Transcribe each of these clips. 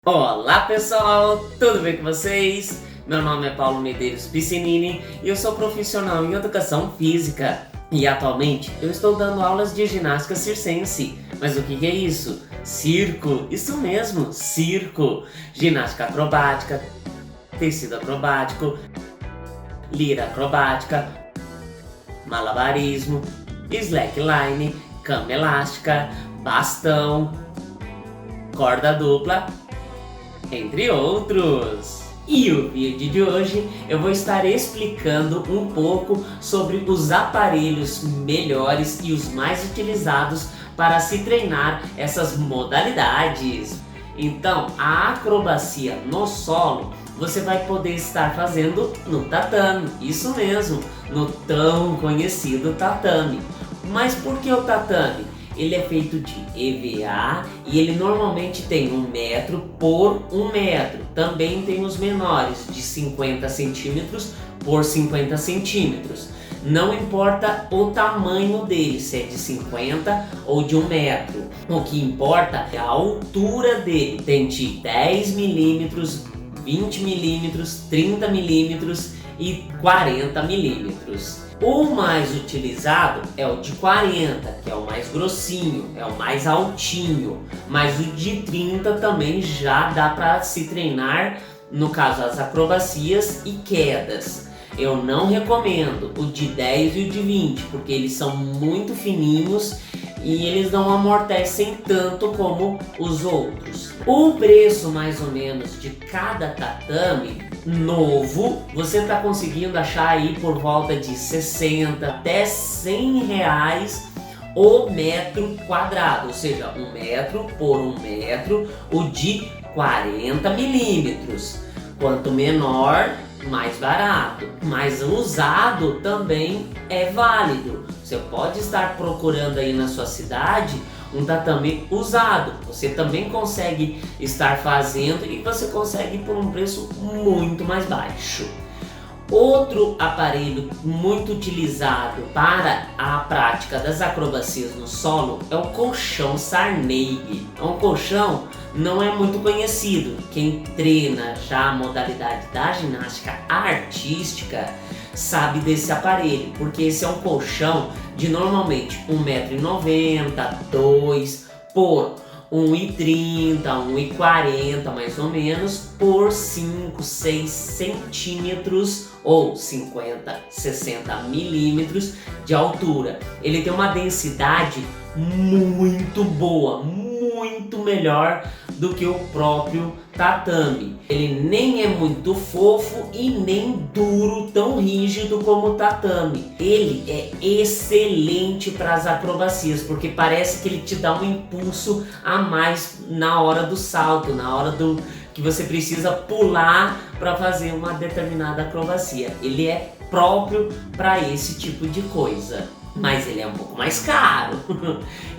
Olá pessoal, tudo bem com vocês? Meu nome é Paulo Medeiros Piscinini e eu sou profissional em Educação Física. E atualmente eu estou dando aulas de ginástica circense. Mas o que é isso? Circo, isso mesmo, circo! Ginástica acrobática, tecido acrobático, lira acrobática, malabarismo, slackline, cama elástica, bastão, corda dupla, entre outros. E o vídeo de hoje eu vou estar explicando um pouco sobre os aparelhos melhores e os mais utilizados para se treinar essas modalidades. Então, a acrobacia no solo você vai poder estar fazendo no tatame, isso mesmo, no tão conhecido tatame. Mas por que o tatame? Ele é feito de EVA e ele normalmente tem 1 metro por 1 metro. Também tem os menores de 50 centímetros por 50 centímetros. Não importa o tamanho dele, se é de 50 ou de 1 metro. O que importa é a altura dele. Tem de 10 milímetros, 20 milímetros, 30 milímetros e 40 milímetros. O mais utilizado é o de 40, que é o mais grossinho, é o mais altinho, mas o de 30 também já dá para se treinar, no caso as acrobacias e quedas. Eu não recomendo o de 10 e o de 20, porque eles são muito fininhos e eles não amortecem tanto como os outros. O preço mais ou menos de cada tatame novo, você está conseguindo achar aí por volta de 60 até 100 reais o metro quadrado, ou seja, 1 metro por 1 metro, o de 40 milímetros. Quanto menor, mais barato, mas usado também é válido. Você pode estar procurando aí na sua cidade um tatame usado, você também consegue estar fazendo e você consegue por um preço muito mais baixo. Outro aparelho muito utilizado para a prática das acrobacias no solo é o colchão Sarney. É um colchão não é muito conhecido. Quem treina já a modalidade da ginástica artística sabe desse aparelho, porque esse é um colchão de normalmente 1,90 m, 2 por 1,30 m, 1,40 m mais ou menos, por 5, 6 centímetros ou 50, 60 milímetros de altura. Ele tem uma densidade muito boa, muito melhor do que o próprio tatame. Ele nem é muito fofo e nem duro, tão rígido como o tatame. Ele é excelente para as acrobacias, porque parece que ele te dá um impulso a mais na hora do salto, na hora do que você precisa pular para fazer uma determinada acrobacia. Ele é próprio para esse tipo de coisa. Mas ele é um pouco mais caro.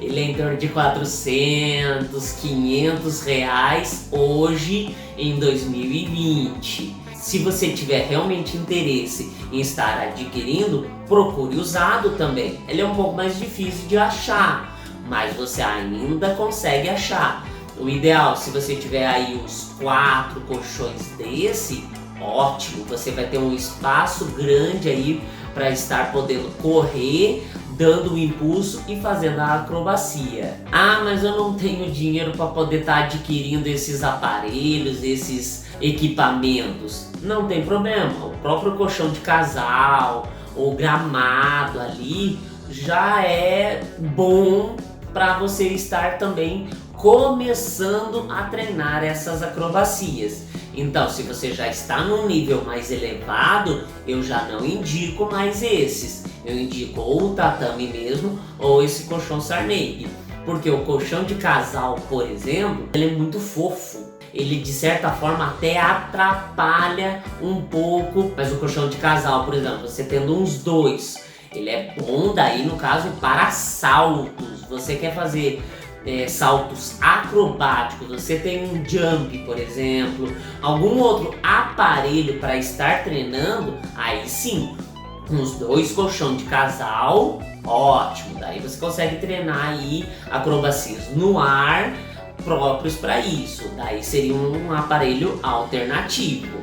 Ele é em torno de 400, 500 reais hoje em 2020. Se você tiver realmente interesse em estar adquirindo, procure usado também. Ele é um pouco mais difícil de achar, mas você ainda consegue achar. O ideal, se você tiver aí uns 4 colchões desse, ótimo, você vai ter um espaço grande aí para estar podendo correr, dando o impulso e fazendo a acrobacia. Ah, mas eu não tenho dinheiro para poder estar adquirindo esses aparelhos, esses equipamentos. Não tem problema, o próprio colchão de casal, o gramado ali já é bom para você estar também começando a treinar essas acrobacias. Então, se você já está num nível mais elevado, eu já não indico mais esses. Eu indico ou o tatame mesmo, ou esse colchão Sarney. Porque o colchão de casal, por exemplo, ele é muito fofo. Ele, de certa forma, até atrapalha um pouco. Mas o colchão de casal, por exemplo, você tendo uns 2, ele é bom daí, no caso, para saltos. Você quer fazer saltos acrobáticos, você tem um jump, por exemplo, algum outro aparelho para estar treinando, aí sim, uns 2 colchão de casal, ótimo, daí você consegue treinar aí acrobacias no ar próprios para isso, daí seria um aparelho alternativo.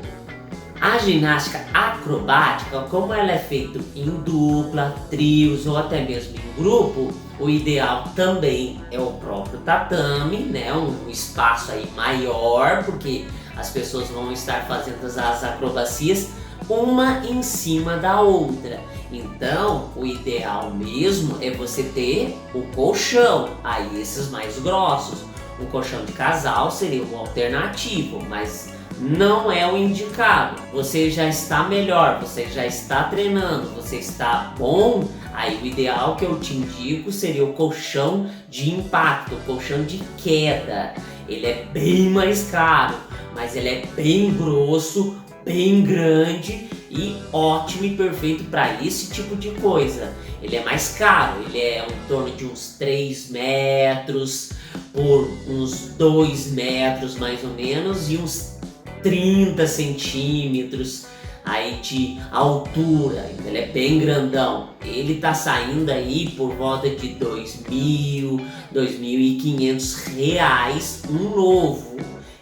A ginástica acrobática, como ela é feita em dupla, trios ou até mesmo em grupo, o ideal também é o próprio tatame, né? Um espaço aí maior, porque as pessoas vão estar fazendo as acrobacias uma em cima da outra. Então, o ideal mesmo é você ter o colchão, aí esses mais grossos. Um colchão de casal seria um alternativo, mas não é o indicado. Você já está melhor, você já está treinando, você está bom, aí o ideal que eu te indico seria o colchão de impacto, o colchão de queda. Ele é bem mais caro, mas ele é bem grosso, bem grande e ótimo e perfeito para esse tipo de coisa. Ele é mais caro, ele é em torno de uns 3 metros por uns 2 metros mais ou menos e uns 30 centímetros aí de altura, ele é bem grandão. Ele tá saindo aí por volta de R$ 2.000, R$ 2.500 um novo.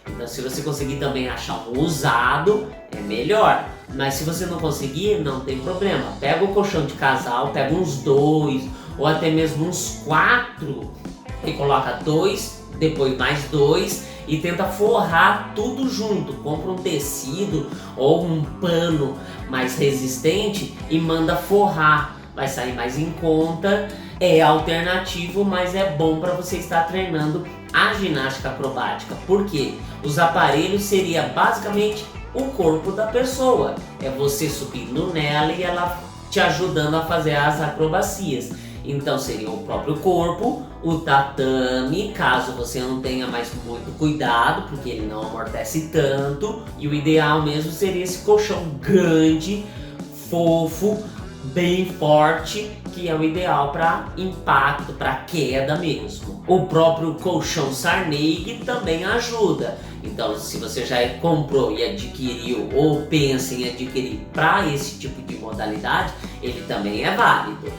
Então se você conseguir também achar um usado, é melhor. Mas se você não conseguir, não tem problema. Pega o colchão de casal, pega uns 2 ou até mesmo uns 4 e coloca 2, depois mais 2 e tenta forrar tudo junto. Compra um tecido ou um pano mais resistente e manda forrar. Vai sair mais em conta, é alternativo, mas é bom para você estar treinando a ginástica acrobática. Por quê? Os aparelhos seria basicamente o corpo da pessoa. É você subindo nela e ela te ajudando a fazer as acrobacias. Então seria o próprio corpo, o tatame, caso você não tenha mais muito cuidado, porque ele não amortece tanto. E o ideal mesmo seria esse colchão grande, fofo, bem forte, que é o ideal para impacto, para queda mesmo. O próprio colchão Sarney também ajuda. Então, se você já comprou e adquiriu ou pensa em adquirir para esse tipo de modalidade, ele também é válido.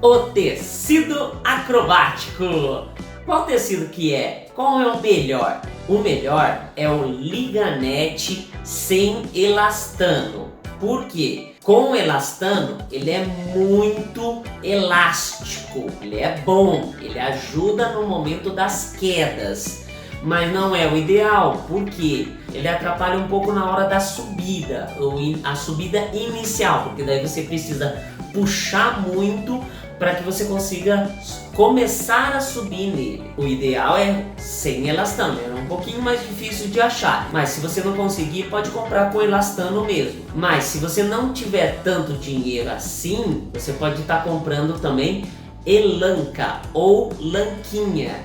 O tecido acrobático. Qual tecido que é? Qual é o melhor? O melhor é o Liganete sem elastano. Por quê? Com o elastano, ele é muito elástico, ele é bom, ele ajuda no momento das quedas, mas não é o ideal, porque ele atrapalha um pouco na hora da subida, a subida inicial, porque daí você precisa puxar muito para que você consiga começar a subir nele. O ideal é sem elastano, é um pouquinho mais difícil de achar, mas se você não conseguir, pode comprar com elastano mesmo. Mas se você não tiver tanto dinheiro assim, você pode estar comprando também elanca ou lanquinha,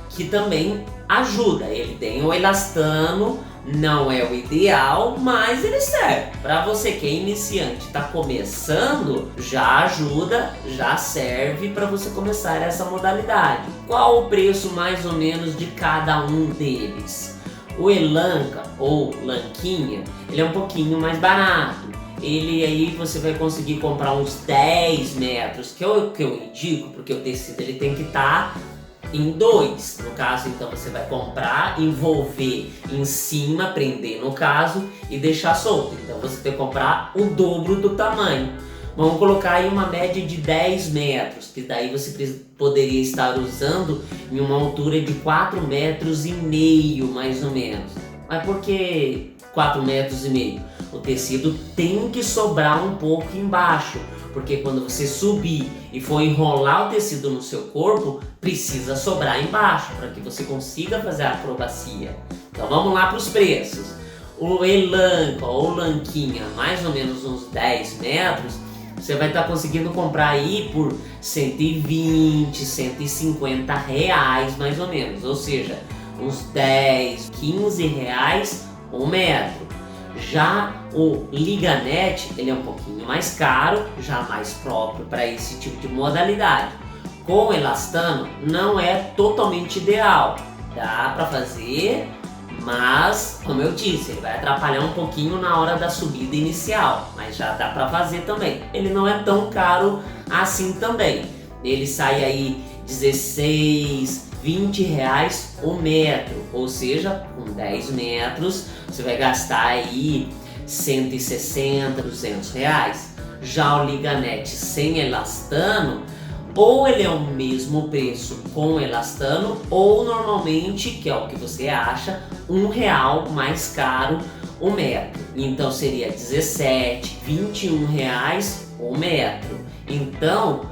que também ajuda. Ele tem o elastano, não é o ideal, mas ele serve. Para você que é iniciante, está começando, já ajuda, já serve para você começar essa modalidade. Qual o preço mais ou menos de cada um deles? O elanca ou lanquinha, ele é um pouquinho mais barato. Ele aí você vai conseguir comprar uns 10 metros, que é o que eu indico, porque o tecido ele tem que estar em 2, no caso. Então você vai comprar, envolver em cima, prender no caso e deixar solto. Então você tem que comprar o dobro do tamanho. Vamos colocar aí uma média de 10 metros, que daí você poderia estar usando em uma altura de 4,5 metros mais ou menos. Mas por que 4,5 metros? O tecido tem que sobrar um pouco embaixo, porque quando você subir e for enrolar o tecido no seu corpo, precisa sobrar embaixo para que você consiga fazer a acrobacia. Então vamos lá para os preços. O elanca ou lanquinha, mais ou menos uns 10 metros, você vai estar conseguindo comprar aí por 120, 150 reais mais ou menos, ou seja, uns 10, 15 reais um metro. Já o Liganete, ele é um pouquinho mais caro, já mais próprio para esse tipo de modalidade. Com elastano não é totalmente ideal, dá para fazer, mas como eu disse, ele vai atrapalhar um pouquinho na hora da subida inicial, mas já dá para fazer também. Ele não é tão caro assim também, ele sai aí 16, R$ 20 o metro, ou seja, com 10 metros você vai gastar aí 160, R$ 200. Já o Liga-Net sem elastano, ou ele é o mesmo preço com elastano, ou normalmente, que é o que você acha, R$ 1 mais caro o metro. Então seria 17, R$ 21 o metro. Então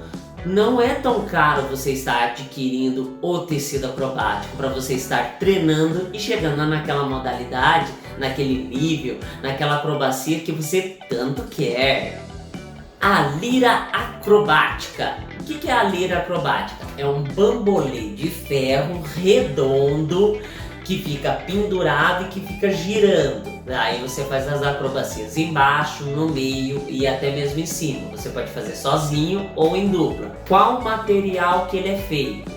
não é tão caro você estar adquirindo o tecido acrobático para você estar treinando e chegando naquela modalidade, naquele nível, naquela acrobacia que você tanto quer. A lira acrobática. O que é a lira acrobática? É um bambolê de ferro redondo que fica pendurado e que fica girando. Aí você faz as acrobacias embaixo, no meio e até mesmo em cima. Você pode fazer sozinho ou em dupla. Qual material que ele é feito?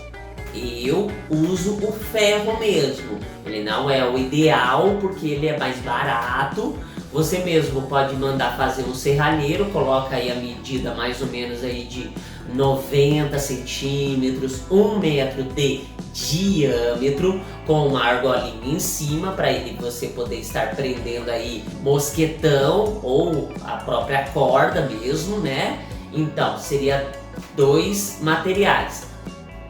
Eu uso o ferro mesmo. Ele não é o ideal porque ele é mais barato. Você mesmo pode mandar fazer um serralheiro, coloca aí a medida mais ou menos aí de 90 centímetros, 1 metro de diâmetro, com uma argolinha em cima para você poder estar prendendo aí mosquetão ou a própria corda mesmo, né? Então, seria 2 materiais,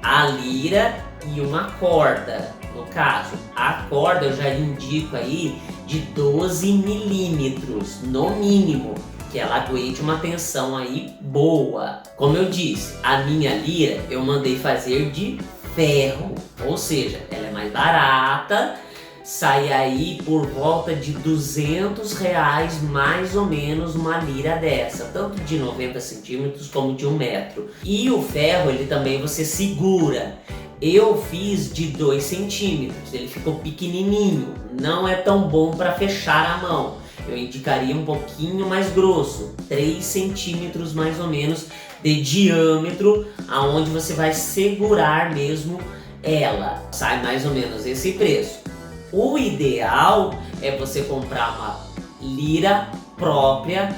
a lira e uma corda. No caso, a corda eu já indico aí de 12 milímetros, no mínimo, que ela aguente uma tensão aí boa. Como eu disse, a minha lira eu mandei fazer de ferro, ou seja, ela é mais barata, sai aí por volta de R$ 200 mais ou menos uma lira dessa, tanto de 90 centímetros como de 1 metro. E o ferro ele também você segura. Eu fiz de 2 centímetros, ele ficou pequenininho, não é tão bom para fechar a mão. Eu indicaria um pouquinho mais grosso, 3 centímetros mais ou menos de diâmetro, aonde você vai segurar mesmo ela. Sai mais ou menos esse preço. O ideal é você comprar uma lira própria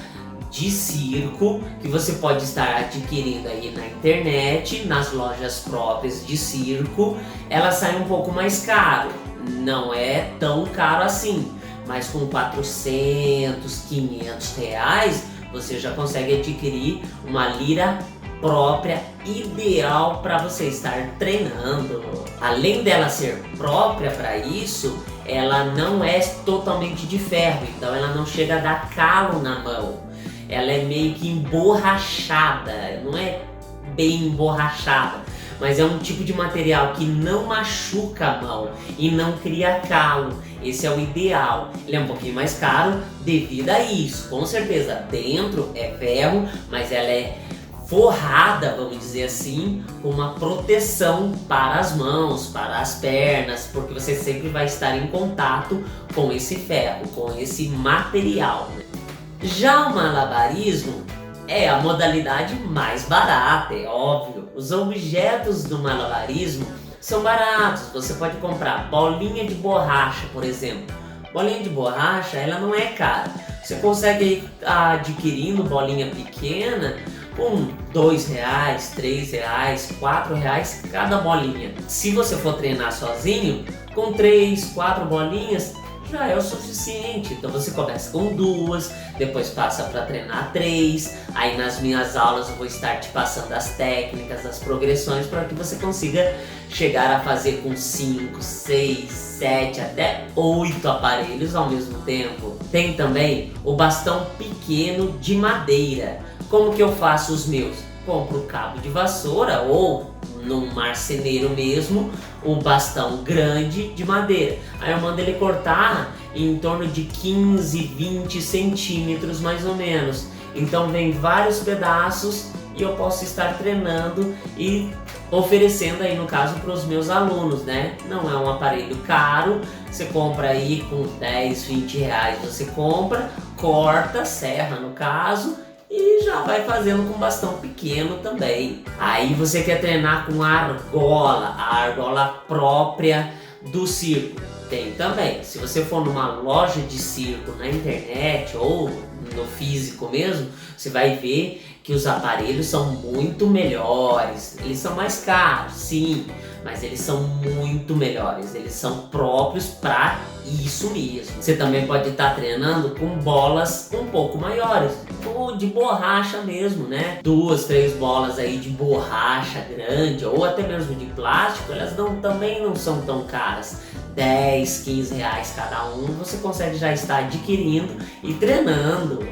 de circo, que você pode estar adquirindo aí na internet, nas lojas próprias de circo. Ela sai um pouco mais caro, não é tão caro assim, mas com 400, R$ 500 você já consegue adquirir uma lira própria, ideal para você estar treinando. Além dela ser própria para isso, ela não é totalmente de ferro, então ela não chega a dar calo na mão. Ela é meio que emborrachada, não é bem emborrachada, mas é um tipo de material que não machuca a mão e não cria calo. Esse é o ideal. Ele é um pouquinho mais caro devido a isso, com certeza. Dentro é ferro, mas ela é forrada, vamos dizer assim, com uma proteção para as mãos, para as pernas, porque você sempre vai estar em contato com esse ferro, com esse material. Já o malabarismo é a modalidade mais barata, é óbvio. Os objetos do malabarismo são baratos. Você pode comprar bolinha de borracha, por exemplo. Bolinha de borracha, ela não é cara. Você consegue ir adquirindo bolinha pequena com R$ 2, R$ 3, R$ 4 cada bolinha. Se você for treinar sozinho, com 3, 4 bolinhas já é o suficiente. Então você começa com 2, depois passa para treinar 3. Aí nas minhas aulas eu vou estar te passando as técnicas, as progressões para que você consiga chegar a fazer com 5, 6, 7, até 8 aparelhos ao mesmo tempo. Tem também o bastão pequeno de madeira. Como que eu faço os meus? Compro cabo de vassoura ou num marceneiro mesmo, um bastão grande de madeira. Aí eu mando ele cortar em torno de 15, 20 centímetros mais ou menos. Então vem vários pedaços e eu posso estar treinando e oferecendo aí no caso para os meus alunos, né? Não é um aparelho caro, você compra aí com 10, 20 reais, você compra, corta, serra no caso, e já vai fazendo com bastão pequeno também. Aí você quer treinar com a argola própria do circo. Tem também. Se você for numa loja de circo na internet ou no físico mesmo, você vai ver que os aparelhos são muito melhores. Eles são mais caros, sim, mas eles são muito melhores, eles são próprios para isso mesmo. Você também pode estar treinando com bolas um pouco maiores, ou de borracha mesmo, né? 2, 3 bolas aí de borracha grande, ou até mesmo de plástico, elas também não são tão caras. 10, 15 reais cada um, você consegue já estar adquirindo e treinando.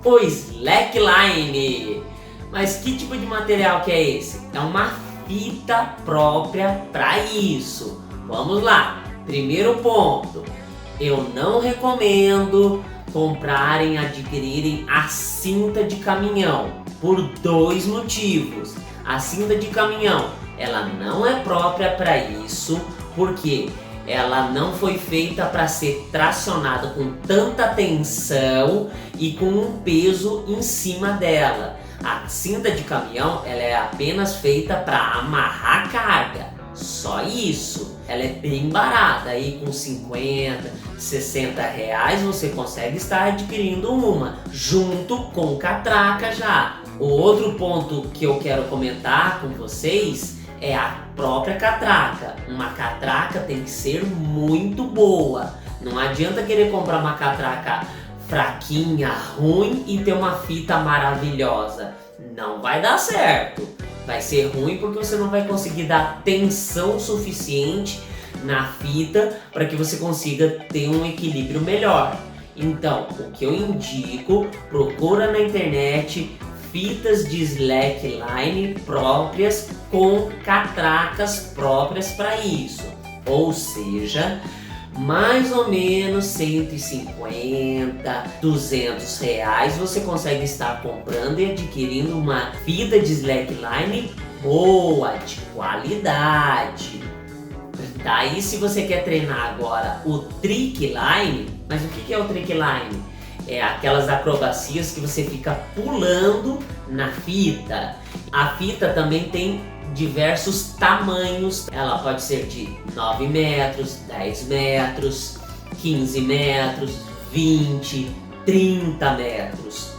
O slackline. Mas que tipo de material que é esse? É uma fita própria para isso. Vamos lá. Primeiro ponto. Eu não recomendo comprarem, adquirirem a cinta de caminhão por 2 motivos. A cinta de caminhão, ela não é própria para isso, porque ela não foi feita para ser tracionada com tanta tensão e com um peso em cima dela. A cinta de caminhão, ela é apenas feita para amarrar carga, só isso. Ela é bem barata, aí com 50, 60 reais você consegue estar adquirindo uma, junto com catraca já. O outro ponto que eu quero comentar com vocês é a própria catraca. Uma catraca tem que ser muito boa. Não adianta querer comprar uma catraca fraquinha, ruim e ter uma fita maravilhosa. Não vai dar certo. Vai ser ruim porque você não vai conseguir dar tensão suficiente na fita para que você consiga ter um equilíbrio melhor. Então, o que eu indico, procura na internet fitas de slackline próprias com catracas próprias para isso. Ou seja, mais ou menos 150, 200 reais você consegue estar comprando e adquirindo uma fita de slackline boa, de qualidade. Daí, se você quer treinar agora o trick line, mas o que é o trick line? É aquelas acrobacias que você fica pulando na fita. A fita também tem diversos tamanhos. Ela pode ser de 9 metros, 10 metros, 15 metros, 20, 30 metros.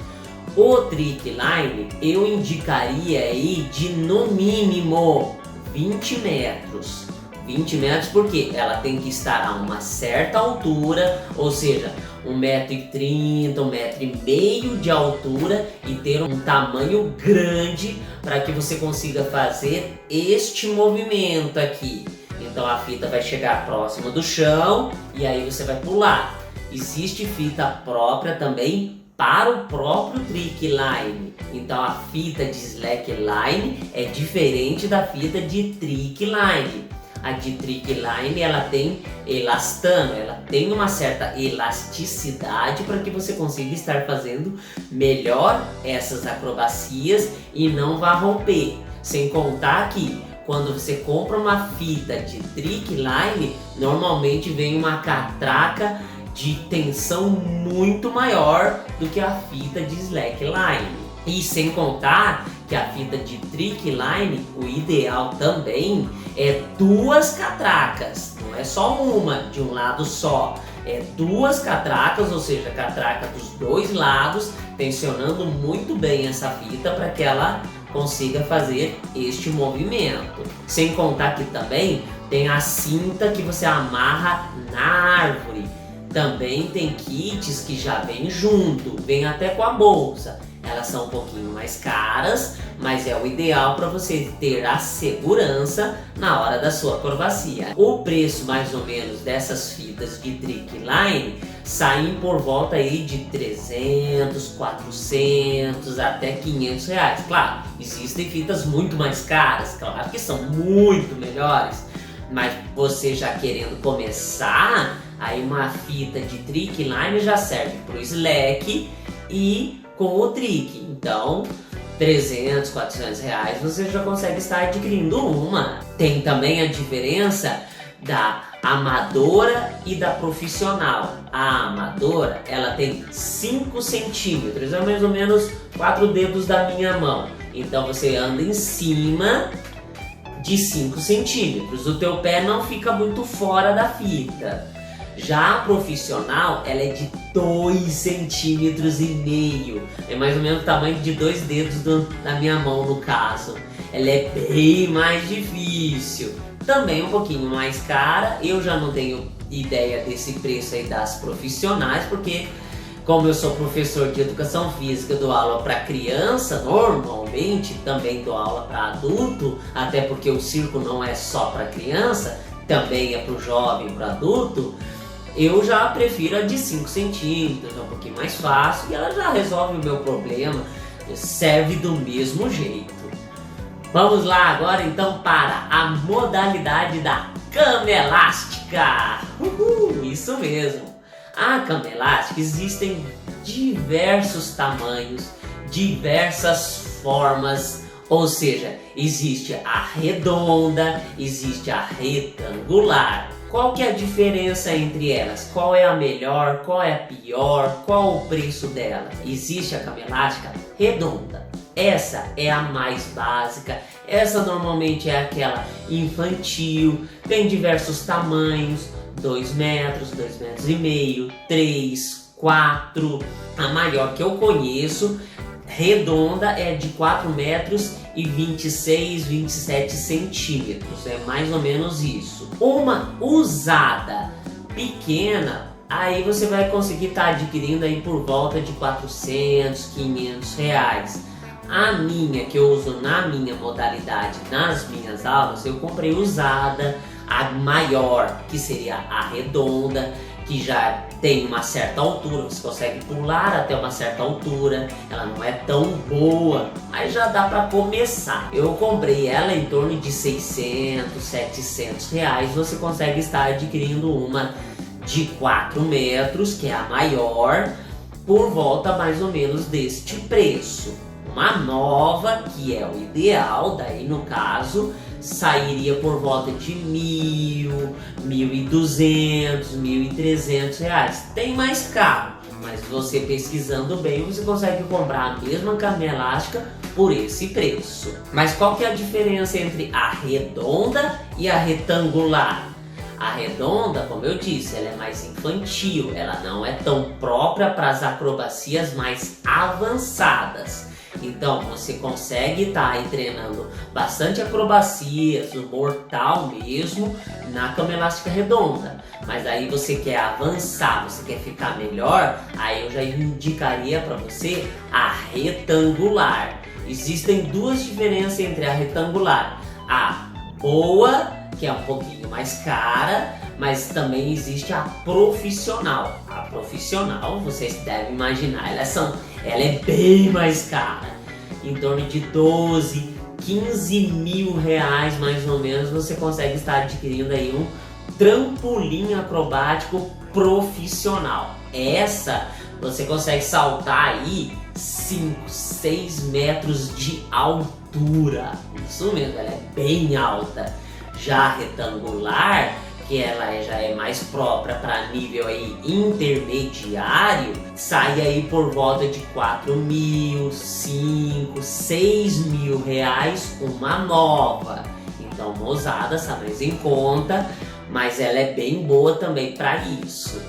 O trick line eu indicaria aí de no mínimo 20 metros. 20 metros porque ela tem que estar a uma certa altura, ou seja, 1,30 m, 1,5 m de altura e ter um tamanho grande para que você consiga fazer este movimento aqui. Então a fita vai chegar próximo do chão e aí você vai pular. Existe fita própria também para o próprio trick line. Então a fita de slackline é diferente da fita de trick line. A de trick line ela tem elastano, ela tem uma certa elasticidade para que você consiga estar fazendo melhor essas acrobacias e não vá romper. Sem contar que quando você compra uma fita de trick line, normalmente vem uma catraca de tensão muito maior do que a fita de slackline. E sem contar que a fita de trick line, o ideal também é 2 catracas, não é só uma de um lado só, é 2 catracas, ou seja, catraca dos 2 lados, tensionando muito bem essa fita para que ela consiga fazer este movimento. Sem contar que também tem a cinta que você amarra na árvore. Também tem kits que já vem junto, vem até com a bolsa. Elas são um pouquinho mais caras, mas é o ideal para você ter a segurança na hora da sua acrobacia. O preço mais ou menos dessas fitas de trick line saem por volta aí de 300, 400 até 500 reais. Claro, existem fitas muito mais caras, claro que são muito melhores, mas você já querendo começar, aí uma fita de trick line já serve para o slack e com o trick. Então 300, 400 reais você já consegue estar adquirindo uma. Tem também a diferença da amadora e da profissional. A amadora ela tem 5 centímetros, é mais ou menos 4 dedos da minha mão. Então você anda em cima de 5 centímetros, o teu pé não fica muito fora da fita. Já a profissional, ela é de 2,5 centímetros, é mais ou menos o tamanho de 2 dedos da minha mão no caso. ela é bem mais difícil. Também um pouquinho mais cara, eu já não tenho ideia desse preço aí das profissionais, porque como eu sou professor de educação física, eu dou aula para criança, normalmente também dou aula para adulto, até porque o circo não é só para criança, também é para o jovem, para adulto. Eu já prefiro a de 5 centímetros, é um pouquinho mais fácil e ela já resolve o meu problema, serve do mesmo jeito. Vamos lá agora então para a modalidade da cama elástica. Isso mesmo. A cama elástica existem diversos tamanhos, diversas formas, ou seja, existe a redonda, existe a retangular. Qual que é a diferença entre elas? Qual é a melhor? Qual é a pior? Qual o preço dela? Existe a cama elástica redonda. Essa é a mais básica, essa normalmente é aquela infantil, tem diversos tamanhos, 2 metros, 2 metros e meio, 3, 4, a maior que eu conheço, redonda, é de 4 metros e 26, 27 centímetros, é mais ou menos isso. Uma usada pequena, aí você vai conseguir estar adquirindo aí por volta de 400, 500 reais. A minha, que eu uso na minha modalidade, nas minhas aulas, eu comprei usada, a maior, que seria a redonda, que já tem uma certa altura, você consegue pular até uma certa altura, ela não é tão boa, mas já dá para começar. Eu comprei ela em torno de 600, 700 reais, você consegue estar adquirindo uma de 4 metros, que é a maior, por volta mais ou menos deste preço. Uma nova, que é o ideal, daí no caso, sairia por volta de 1.000, 1.200, 1.300 reais. Tem mais caro, mas você pesquisando bem, você consegue comprar a mesma cama elástica por esse preço. Mas qual que é a diferença entre a redonda e a retangular? A redonda, como eu disse, ela é mais infantil, ela não é tão própria para as acrobacias mais avançadas. Então você consegue estar aí treinando bastante acrobacias, o mortal mesmo, na cama elástica redonda. Mas aí você quer avançar, você quer ficar melhor, aí eu já indicaria para você a retangular. Existem duas diferenças entre a retangular. A boa, que é um pouquinho mais cara, mas também existe a profissional. A profissional, vocês devem imaginar, ela é bem mais cara. Em torno de 12, 15 mil reais mais ou menos, você consegue estar adquirindo aí um trampolim acrobático profissional. Essa você consegue saltar aí 5, 6 metros de altura. Isso mesmo, ela é bem alta. Já a retangular, que ela já é mais própria para nível aí intermediário, sai aí por volta de 4 mil, 5, 6 mil reais uma nova. Então uma usada está mais em conta, mas ela é bem boa também para isso.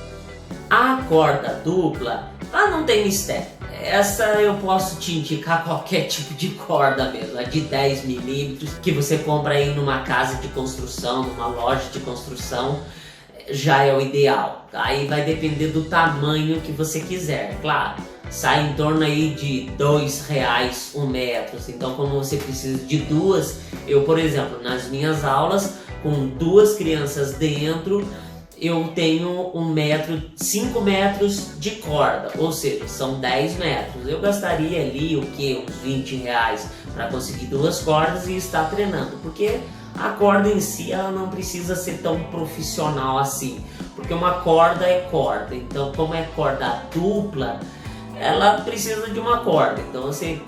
A corda dupla, ela não tem mistério. Essa eu posso te indicar qualquer tipo de corda mesmo, a de 10 milímetros, que você compra aí numa casa de construção, numa loja de construção, já é o ideal. Aí vai depender do tamanho que você quiser, claro. Sai em torno aí de R$2 um metro, então como você precisa de duas, eu por exemplo, nas minhas aulas, com 2 crianças dentro, eu tenho 5 metros de corda, ou seja, são 10 metros. Eu gastaria ali uns 20 reais para conseguir 2 cordas e estar treinando, porque a corda em si ela não precisa ser tão profissional assim, porque uma corda é corda, então como é corda dupla, ela precisa de uma corda, então você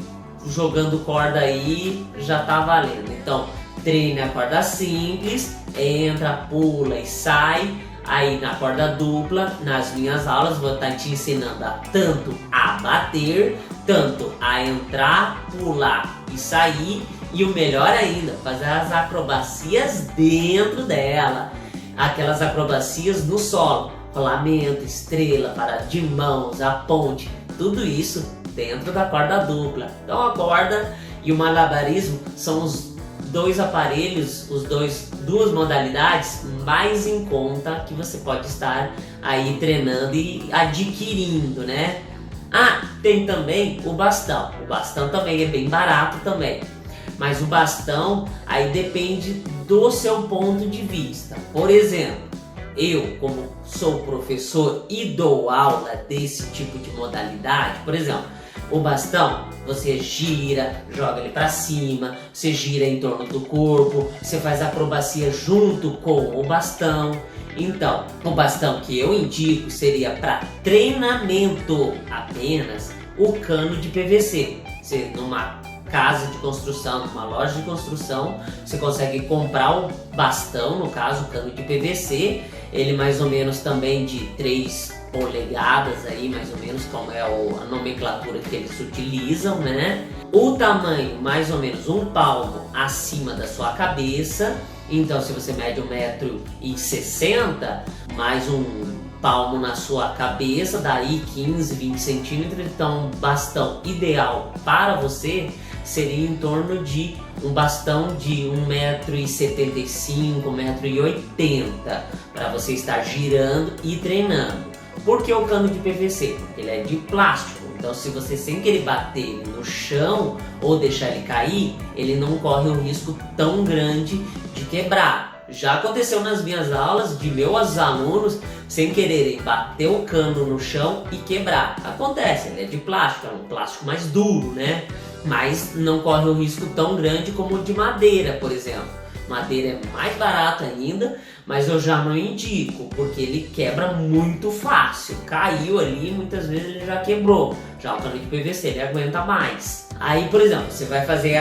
jogando corda aí já tá valendo. Então treine a corda simples, entra, pula e sai. Aí na corda dupla, nas minhas aulas, vou estar te ensinando tanto a bater, tanto a entrar, pular e sair. E o melhor ainda, fazer as acrobacias dentro dela. Aquelas acrobacias no solo, rolamento, estrela, parada de mãos, a ponte, tudo isso dentro da corda dupla. Então a corda e o malabarismo são os dois aparelhos, duas modalidades mais em conta que você pode estar aí treinando e adquirindo, né? Ah, tem também o bastão. O bastão também é bem barato também. Mas o bastão aí depende do seu ponto de vista. Por exemplo, eu, como sou professor e dou aula desse tipo de modalidade, por exemplo, o bastão, você gira, joga ele para cima, você gira em torno do corpo, você faz acrobacia junto com o bastão. Então, o bastão que eu indico seria para treinamento apenas o cano de PVC. Você, numa casa de construção, numa loja de construção, você consegue comprar o bastão, no caso o cano de PVC, ele mais ou menos também de 3 polegadas aí, mais ou menos, como é a nomenclatura que eles utilizam, né? O tamanho mais ou menos um palmo acima da sua cabeça. Então, se você mede 1,60 m, mais um palmo na sua cabeça, daí 15, 20 centímetros. Então, um bastão ideal para você seria em torno de um bastão de 1,75 m, 1,80 m, para você estar girando e treinando. Por que o cano de PVC? Porque ele é de plástico, então se você sem querer bater ele no chão ou deixar ele cair, ele não corre um risco tão grande de quebrar. Já aconteceu nas minhas aulas de meus alunos sem quererem bater o cano no chão e quebrar. Acontece, ele é de plástico, é um plástico mais duro, né? Mas não corre um risco tão grande como o de madeira, por exemplo. Madeira é mais barato ainda, mas eu já não indico, porque ele quebra muito fácil. Caiu ali, muitas vezes ele já quebrou. Já o cano de PVC, ele aguenta mais. Aí, por exemplo, você vai fazer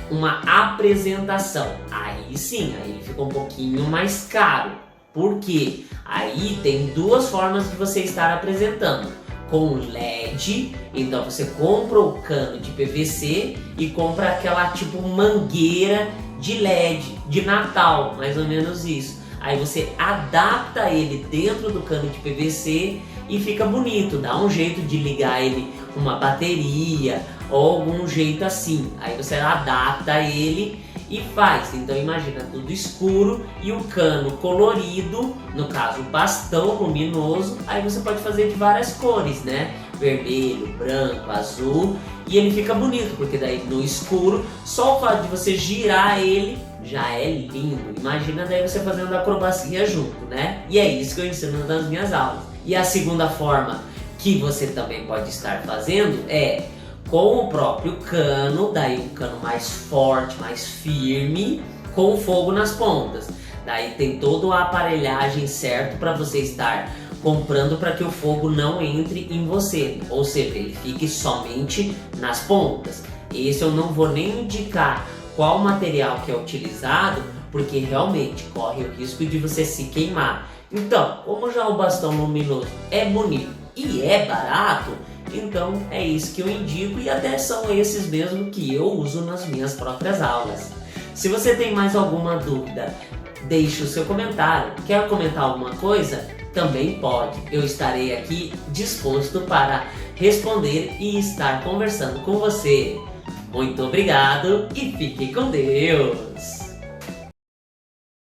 uma apresentação. Aí sim, aí ele fica um pouquinho mais caro. Por quê? Aí tem duas formas de você estar apresentando. Com LED, então você compra o cano de PVC e compra aquela tipo mangueira de LED, de Natal, mais ou menos isso. Aí você adapta ele dentro do cano de PVC e fica bonito, dá um jeito de ligar ele com uma bateria ou algum jeito assim. Aí você adapta ele e faz. Então imagina tudo escuro e o cano colorido, no caso o bastão luminoso, aí você pode fazer de várias cores, né? Vermelho, branco, azul, e ele fica bonito, porque daí no escuro, só o fato de você girar ele já é lindo. Imagina daí você fazendo acrobacia junto, né? E é isso que eu ensino nas minhas aulas. E a segunda forma que você também pode estar fazendo é com o próprio cano, daí um cano mais forte, mais firme, com fogo nas pontas. Daí tem toda a aparelhagem certo para você estar comprando para que o fogo não entre em você, ou seja, ele fique somente nas pontas. Esse eu não vou nem indicar qual material que é utilizado, porque realmente corre o risco de você se queimar. Então, como já o bastão luminoso é bonito e é barato, então é isso que eu indico, e até são esses mesmo que eu uso nas minhas próprias aulas. Se você tem mais alguma dúvida, deixe o seu comentário. Quer comentar alguma coisa? Também pode. Eu estarei aqui disposto para responder e estar conversando com você. Muito obrigado e fique com Deus!